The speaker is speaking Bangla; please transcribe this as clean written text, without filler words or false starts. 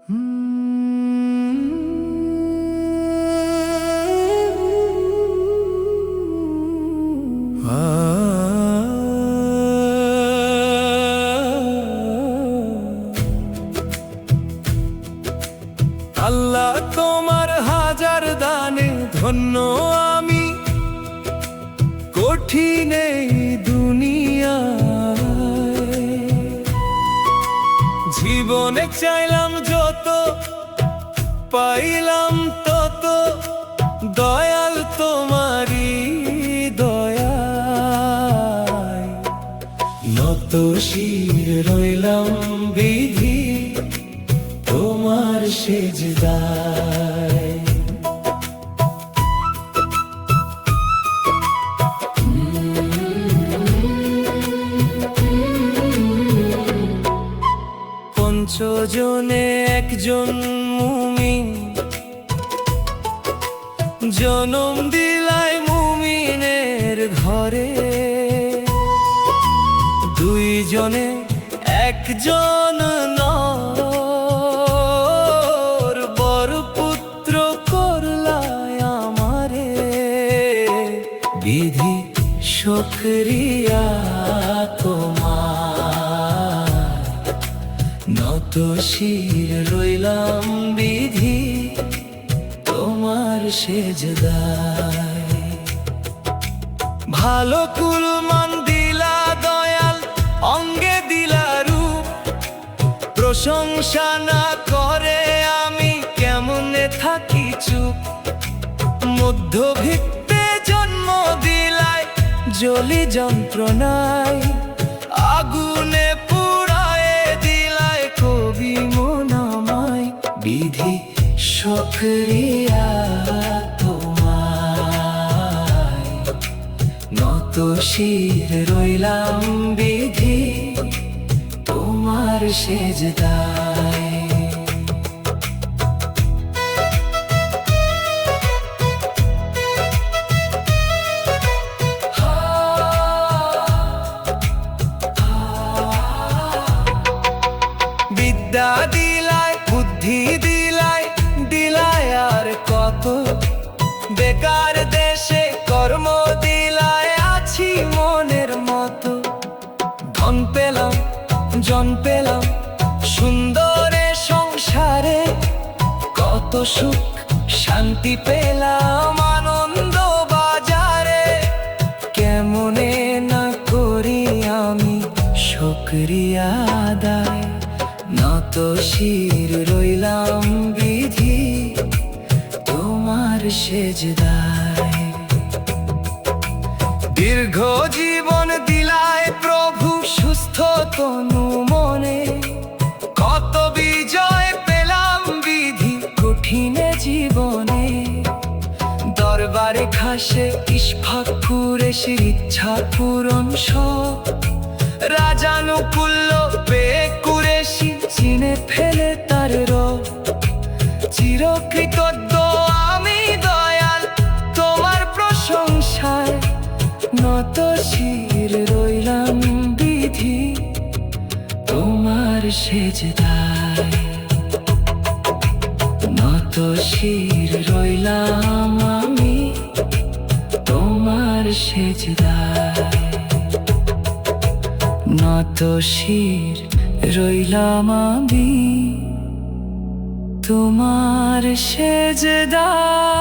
আল্লাহ তোমার হাজার দানে ধন্য আমি, কঠিন এই দুনিয়ায়। জীবনে চাইলাম যত, পাইলাম তত, দয়াল তোমারই দয়ায়। নত শির রইলাম বিধি তোমার সেজদায়। পঞ্চজনে একজন মুমিন, জনম দিলাই মুমিনের ঘরে। দুইজনে একজন নর, বড় পুত্র করলাই আমারে। বিধি শুকরিয়া তোমার, নত শির রইলাম বিধি তোমার সেজদায়। ভালো কুলমান দিলা দয়াল, অঙ্গে দিলা রূপ, প্রশংসা না করে আমি কেমনে থাকি চুপ। মধ্যভিত্তে জন্ম দিলাই, জ্বলি যন্ত্রণায়, আগুনে পুড়ায়ে দিলাই কবি মনামায়। বিধি শুকরিয়া তোমায়, নত শির রইলাম বিধি তোমার সেজদায়। বিদ্যা দিলাই, বুদ্ধি দিলাই, দিলাই আর কত। বেকার দেশে কর্ম দিলাই, আছি মনের মতো। ধন পেলাম, জন পেলাম, সুন্দরে সংসারে। কত সুখ শান্তি পেলাম আনন্দ বাজারে। কেমনে না করি আমি শুকরিয়া আদায়, নত শির রইলাম বিধি তোমার সেজদায়। দীর্ঘ জীবন দিলায় প্রভু, সুস্থ তনু মনে। কত বিজয় পেলাম বিধি কঠিন জীবনে। দরবারে খাসে ইশফাক কুরেশির ইচ্ছা পূরণ সব। রাজানুকুল্য পেয়ে কুরেশি চিনে ফেলে তার রব। চিরকৃতজ্ঞ আমি দয়াল তোমার প্রশংসায়, নত শির রইলাম বিধি তোমার সেজদায়। নত শির রইলাম আমি তোমার সেজদায়। নত শির রইলাম আমি তোমার সেজদায়।